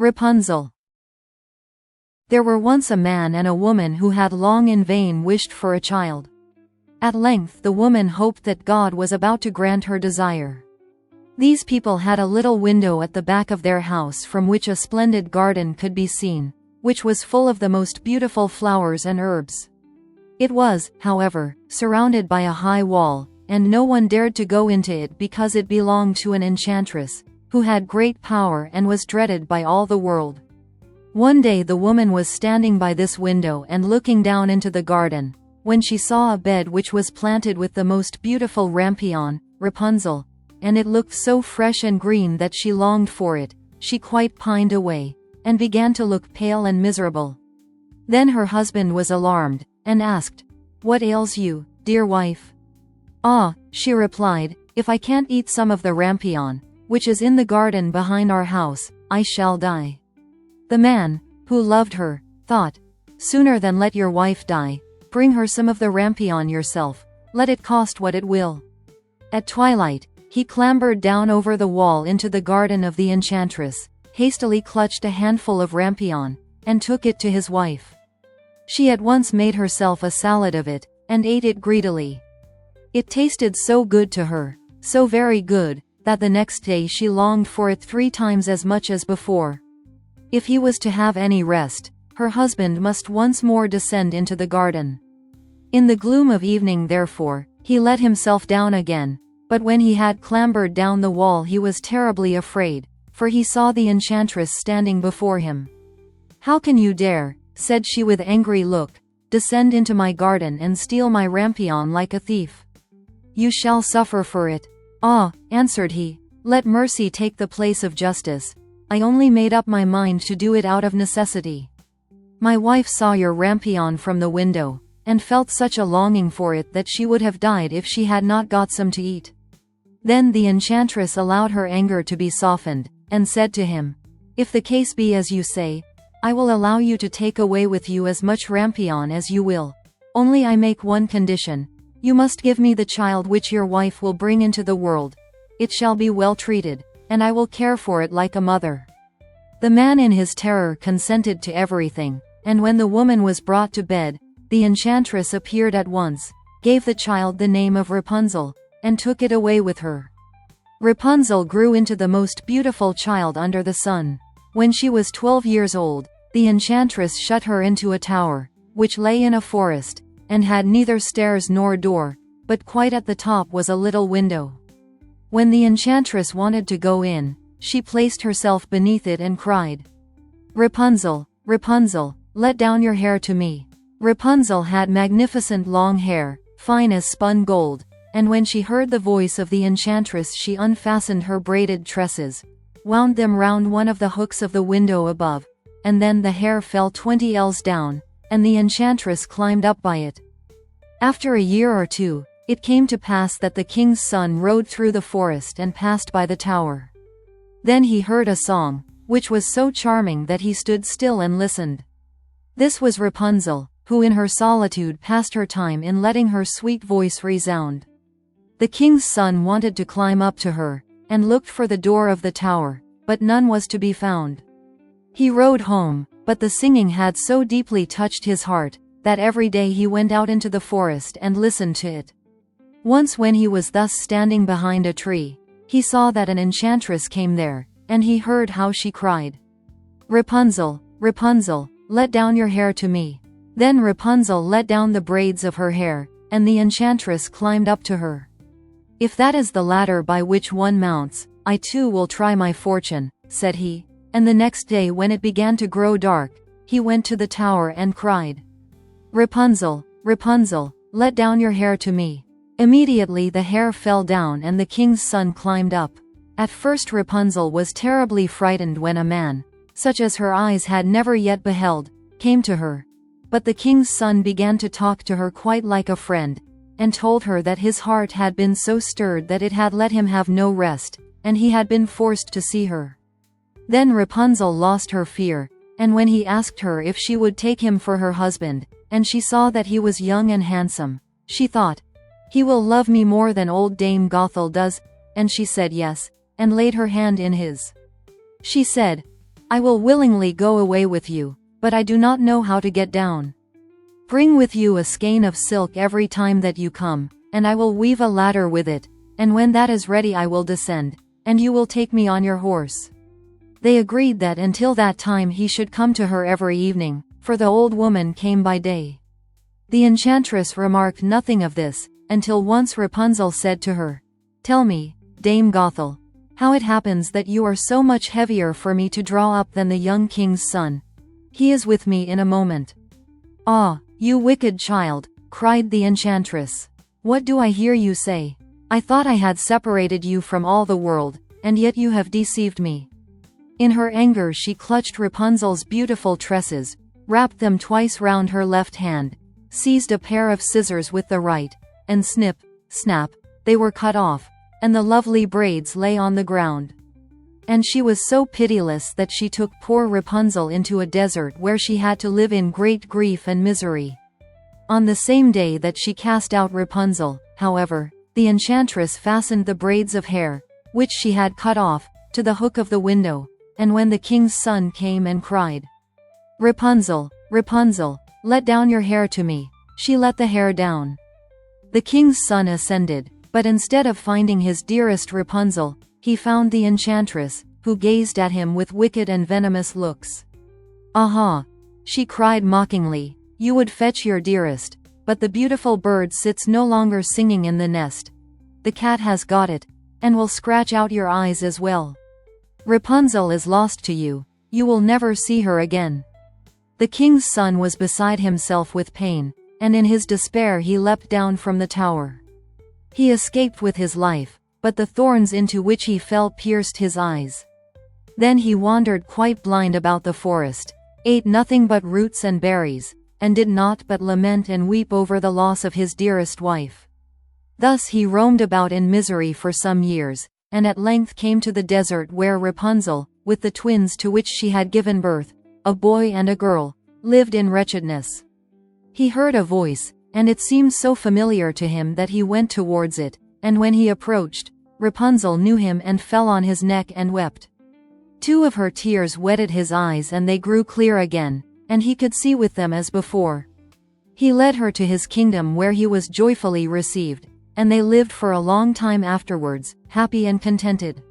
Rapunzel. There were once a man and a woman who had long in vain wished for a child. At length the woman hoped that God was about to grant her desire. These people had a little window at the back of their house from which a splendid garden could be seen, which was full of the most beautiful flowers and herbs. It was, however, surrounded by a high wall, and no one dared to go into it because it belonged to an enchantress, who had great power and was dreaded by all the world. One day the woman was standing by this window and looking down into the garden, when she saw a bed which was planted with the most beautiful rampion, Rapunzel, and it looked so fresh and green that she longed for it. She quite pined away, and began to look pale and miserable. Then her husband was alarmed, and asked, "What ails you, dear wife?" "Ah," she replied, "if I can't eat some of the rampion, which is in the garden behind our house, I shall die." The man, who loved her, thought, "Sooner than let your wife die, bring her some of the rampion yourself, let it cost what it will." At twilight, he clambered down over the wall into the garden of the enchantress, hastily clutched a handful of rampion, and took it to his wife. She at once made herself a salad of it, and ate it greedily. It tasted so good to her, so very good, that the next day she longed for it 3 times as much as before. If he was to have any rest, her husband must once more descend into the garden. In the gloom of evening, therefore, he let himself down again, but when he had clambered down the wall he was terribly afraid, for he saw the enchantress standing before him. "How can you dare," said she with angry look, "descend into my garden and steal my rampion like a thief? You shall suffer for it." "Ah," answered he, "let mercy take the place of justice. I only made up my mind to do it out of necessity. My wife saw your rampion from the window, and felt such a longing for it that she would have died if she had not got some to eat." Then the enchantress allowed her anger to be softened, and said to him, "If the case be as you say, I will allow you to take away with you as much rampion as you will. Only I make one condition: you must give me the child which your wife will bring into the world. It shall be well treated, and I will care for it like a mother." The man in his terror consented to everything, and when the woman was brought to bed, the enchantress appeared at once, gave the child the name of Rapunzel, and took it away with her. Rapunzel grew into the most beautiful child under the sun. When she was 12 years old, the enchantress shut her into a tower, which lay in a forest, and had neither stairs nor door, but quite at the top was a little window. When the enchantress wanted to go in, she placed herself beneath it and cried, "Rapunzel, Rapunzel, let down your hair to me." Rapunzel had magnificent long hair, fine as spun gold, and when she heard the voice of the enchantress she unfastened her braided tresses, wound them round one of the hooks of the window above, and then the hair fell 20 ells down, and the enchantress climbed up by it. After a year or two, it came to pass that the king's son rode through the forest and passed by the tower. Then he heard a song, which was so charming that he stood still and listened. This was Rapunzel, who in her solitude passed her time in letting her sweet voice resound. The king's son wanted to climb up to her, and looked for the door of the tower, but none was to be found. He rode home, but the singing had so deeply touched his heart, that every day he went out into the forest and listened to it. Once when he was thus standing behind a tree, he saw that an enchantress came there, and he heard how she cried, "Rapunzel, Rapunzel, let down your hair to me." Then Rapunzel let down the braids of her hair, and the enchantress climbed up to her. "If that is the ladder by which one mounts, I too will try my fortune," said he, and the next day when it began to grow dark, he went to the tower and cried, "Rapunzel, Rapunzel, let down your hair to me." Immediately the hair fell down and the king's son climbed up. At first Rapunzel was terribly frightened when a man, such as her eyes had never yet beheld, came to her. But the king's son began to talk to her quite like a friend, and told her that his heart had been so stirred that it had let him have no rest, and he had been forced to see her. Then Rapunzel lost her fear, and when he asked her if she would take him for her husband, and she saw that he was young and handsome, she thought, "He will love me more than old Dame Gothel does," and she said yes, and laid her hand in his. She said, I will willingly go away with you, but I do not know how to get down. Bring with you a skein of silk every time that you come, and I will weave a ladder with it, and when that is ready I will descend, and you will take me on your horse." They agreed that until that time he should come to her every evening, for the old woman came by day. The enchantress remarked nothing of this, until once Rapunzel said to her, "Tell me, Dame Gothel, how it happens that you are so much heavier for me to draw up than the young king's son. He is with me in a moment." "Ah, you wicked child," cried the enchantress. "What do I hear you say? I thought I had separated you from all the world, and yet you have deceived me." In her anger she clutched Rapunzel's beautiful tresses, wrapped them twice round her left hand, seized a pair of scissors with the right, and snip, snap, they were cut off, and the lovely braids lay on the ground. And she was so pitiless that she took poor Rapunzel into a desert where she had to live in great grief and misery. On the same day that she cast out Rapunzel, however, the enchantress fastened the braids of hair, which she had cut off, to the hook of the window, and when the king's son came and cried, "Rapunzel, Rapunzel, let down your hair to me," she let the hair down. The king's son ascended, but instead of finding his dearest Rapunzel, he found the enchantress, who gazed at him with wicked and venomous looks. "Aha!" she cried mockingly, "you would fetch your dearest, but the beautiful bird sits no longer singing in the nest. The cat has got it, and will scratch out your eyes as well. Rapunzel is lost to you, you will never see her again." The king's son was beside himself with pain, and in his despair he leapt down from the tower. He escaped with his life, but the thorns into which he fell pierced his eyes. Then he wandered quite blind about the forest, ate nothing but roots and berries, and did naught but lament and weep over the loss of his dearest wife. Thus he roamed about in misery for some years, and at length came to the desert where Rapunzel, with the twins to which she had given birth, a boy and a girl, lived in wretchedness. He heard a voice, and it seemed so familiar to him that he went towards it, and when he approached, Rapunzel knew him and fell on his neck and wept. 2 of her tears wetted his eyes and they grew clear again, and he could see with them as before. He led her to his kingdom where he was joyfully received, and they lived for a long time afterwards, happy and contented.